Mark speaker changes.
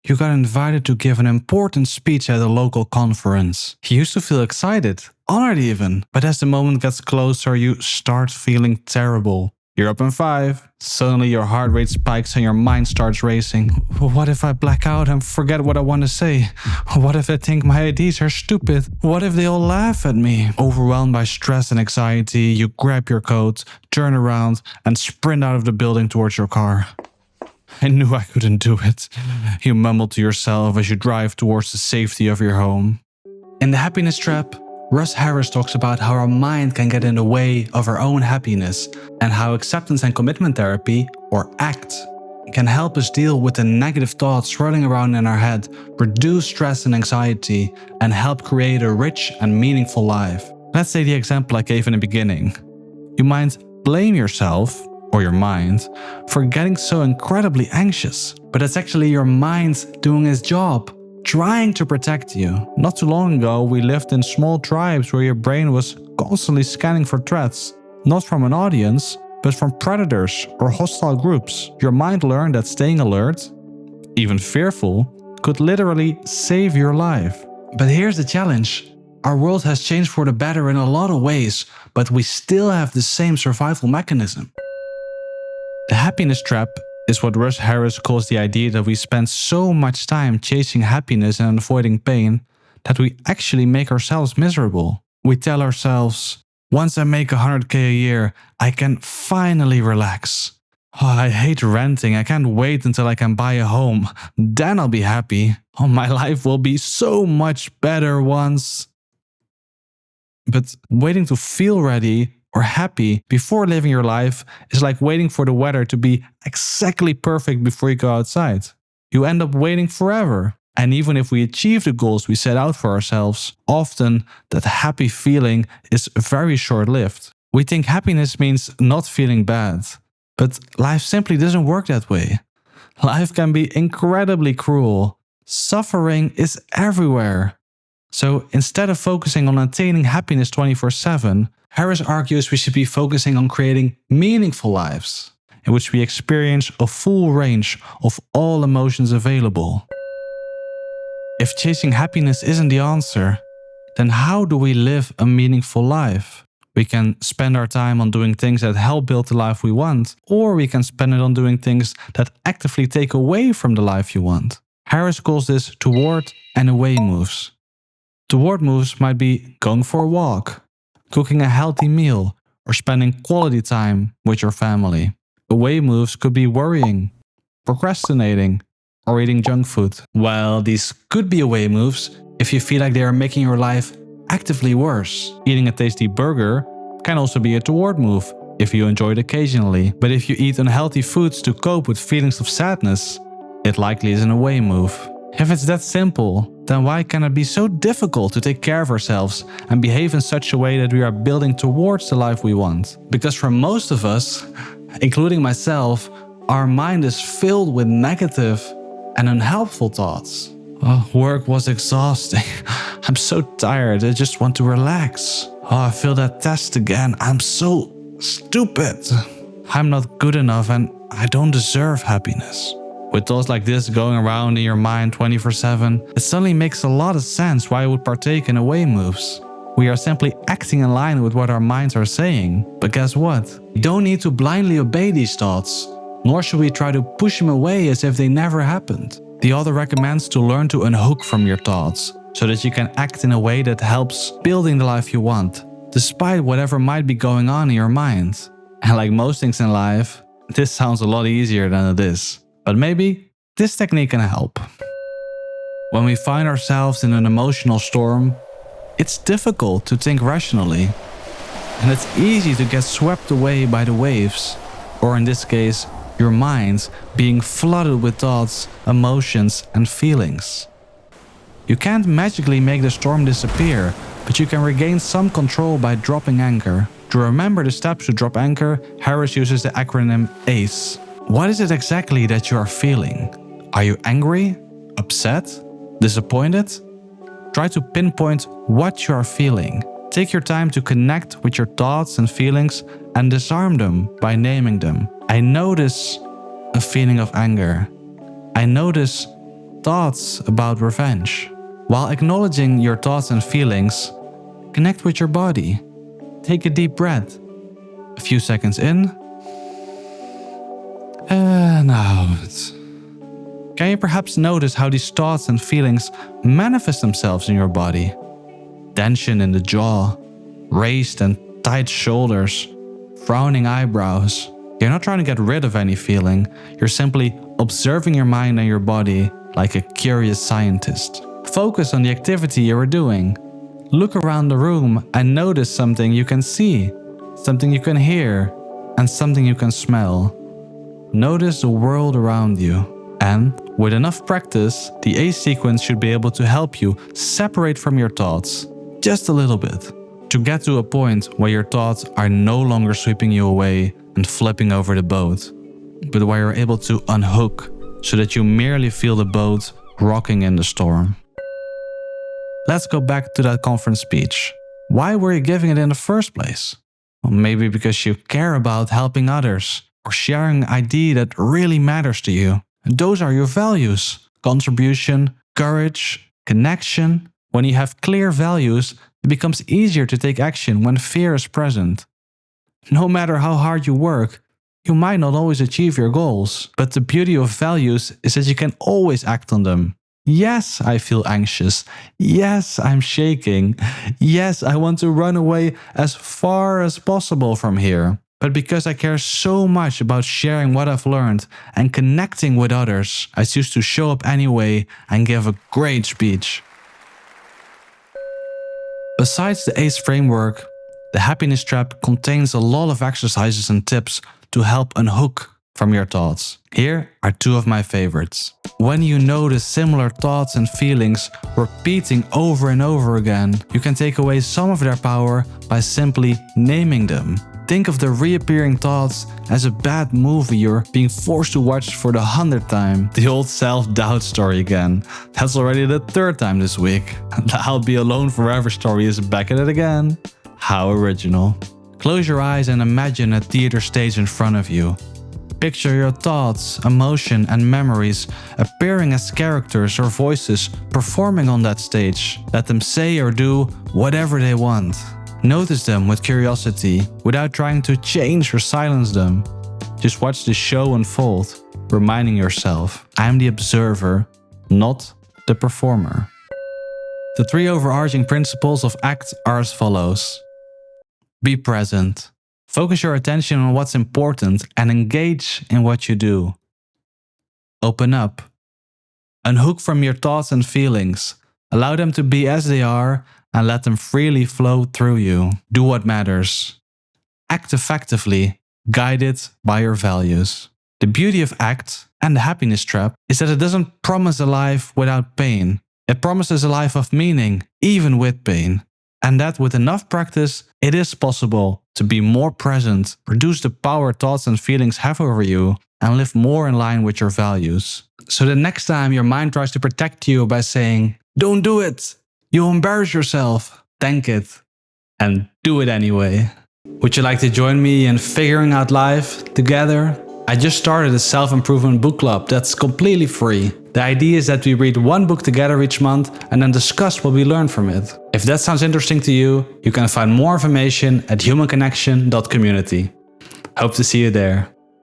Speaker 1: You got invited to give an important speech at a local conference. You used to feel excited, honored even, but as the moment gets closer, you start feeling terrible. You're up in 5. Suddenly your heart rate spikes and your mind starts racing. What if I black out and forget what I want to say? What if they think my ideas are stupid? What if they all laugh at me? Overwhelmed by stress and anxiety, you grab your coat, turn around, and sprint out of the building towards your car. I knew I couldn't do it. You mumble to yourself as you drive towards the safety of your home. In The Happiness Trap, Russ Harris talks about how our mind can get in the way of our own happiness and how acceptance and commitment therapy, or ACT, can help us deal with the negative thoughts swirling around in our head, reduce stress and anxiety, and help create a rich and meaningful life. Let's say the example I gave in the beginning. You might blame yourself, or your mind, for getting so incredibly anxious, but it's actually your mind doing its job, trying to protect you. Not too long ago, we lived in small tribes where your brain was constantly scanning for threats, not from an audience, but from predators or hostile groups. Your mind learned that staying alert, even fearful, could literally save your life. But here's the challenge. Our world has changed for the better in a lot of ways, but we still have the same survival mechanism. The happiness trap is what Russ Harris calls the idea that we spend so much time chasing happiness and avoiding pain that we actually make ourselves miserable. We tell ourselves, once I make 100K a year, I can finally relax. Oh, I hate renting, I can't wait until I can buy a home. Then I'll be happy. Oh, my life will be so much better once. But waiting to feel ready or happy before living your life is like waiting for the weather to be exactly perfect before you go outside. You end up waiting forever. And even if we achieve the goals we set out for ourselves, often that happy feeling is very short-lived. We think happiness means not feeling bad. But life simply doesn't work that way. Life can be incredibly cruel. Suffering is everywhere. So instead of focusing on attaining happiness 24/7, Harris argues we should be focusing on creating meaningful lives, in which we experience a full range of all emotions available. If chasing happiness isn't the answer, then how do we live a meaningful life? We can spend our time on doing things that help build the life we want, or we can spend it on doing things that actively take away from the life you want. Harris calls this toward and away moves. Toward moves might be going for a walk, cooking a healthy meal, or spending quality time with your family. Away moves could be worrying, procrastinating, or eating junk food. Well, these could be away moves if you feel like they are making your life actively worse. Eating a tasty burger can also be a toward move if you enjoy it occasionally. But if you eat unhealthy foods to cope with feelings of sadness, it likely is an away move. If it's that simple, then why can it be so difficult to take care of ourselves and behave in such a way that we are building towards the life we want? Because for most of us, including myself, our mind is filled with negative and unhelpful thoughts. Oh, work was exhausting. I'm so tired, I just want to relax. Oh, I failed that test again. I'm so stupid. I'm not good enough and I don't deserve happiness. With thoughts like this going around in your mind 24/7, it suddenly makes a lot of sense why I would partake in away moves. We are simply acting in line with what our minds are saying. But guess what? We don't need to blindly obey these thoughts, nor should we try to push them away as if they never happened. The author recommends to learn to unhook from your thoughts, so that you can act in a way that helps building the life you want, despite whatever might be going on in your mind. And like most things in life, this sounds a lot easier than it is. But maybe this technique can help. When we find ourselves in an emotional storm, it's difficult to think rationally. And it's easy to get swept away by the waves, or in this case, your mind being flooded with thoughts, emotions, and feelings. You can't magically make the storm disappear, but you can regain some control by dropping anchor. To remember the steps to drop anchor, Harris uses the acronym ACE. What is it exactly that you are feeling? Are you angry, upset, disappointed? Try to pinpoint what you are feeling. Take your time to connect with your thoughts and feelings and disarm them by naming them. I notice a feeling of anger. I notice thoughts about revenge. While acknowledging your thoughts and feelings, connect with your body. Take a deep breath. A few seconds in, and out. Can you perhaps notice how these thoughts and feelings manifest themselves in your body? Tension in the jaw, raised and tight shoulders, frowning eyebrows. You're not trying to get rid of any feeling, you're simply observing your mind and your body like a curious scientist. Focus on the activity you are doing. Look around the room and notice something you can see, something you can hear, and something you can smell. Notice the world around you. And with enough practice, the A sequence should be able to help you separate from your thoughts, just a little bit, to get to a point where your thoughts are no longer sweeping you away and flipping over the boat, but where you're able to unhook so that you merely feel the boat rocking in the storm. Let's go back to that conference speech. Why were you giving it in the first place? Well, maybe because you care about helping others or sharing an idea that really matters to you. Those are your values: contribution, courage, connection. When you have clear values, it becomes easier to take action when fear is present. No matter how hard you work, you might not always achieve your goals, but the beauty of values is that you can always act on them. Yes, I feel anxious. Yes, I'm shaking. Yes, I want to run away as far as possible from here. But because I care so much about sharing what I've learned and connecting with others, I choose to show up anyway and give a great speech. Besides the ACE framework, the happiness trap contains a lot of exercises and tips to help unhook from your thoughts. Here are two of my favorites. When you notice similar thoughts and feelings repeating over and over again, you can take away some of their power by simply naming them. Think of the reappearing thoughts as a bad movie you're being forced to watch for the 100th time. The old self-doubt story again. That's already the 3rd time this week. The I'll be alone forever story is back at it again. How original. Close your eyes and imagine a theater stage in front of you. Picture your thoughts, emotion, and memories appearing as characters or voices performing on that stage. Let them say or do whatever they want. Notice them with curiosity, without trying to change or silence them. Just watch the show unfold, reminding yourself, I'm the observer, not the performer. The 3 overarching principles of ACT are as follows. Be present. Focus your attention on what's important and engage in what you do. Open up. Unhook from your thoughts and feelings. Allow them to be as they are and let them freely flow through you. Do what matters. Act effectively, guided by your values. The beauty of ACT and the happiness trap is that it doesn't promise a life without pain. It promises a life of meaning, even with pain. And that with enough practice, it is possible to be more present, reduce the power thoughts and feelings have over you, and live more in line with your values. So the next time your mind tries to protect you by saying, don't do it, you'll embarrass yourself, thank it, and do it anyway. Would you like to join me in figuring out life together? I just started a self-improvement book club that's completely free. The idea is that we read one book together each month and then discuss what we learned from it. If that sounds interesting to you, you can find more information at humanconnection.community. Hope to see you there.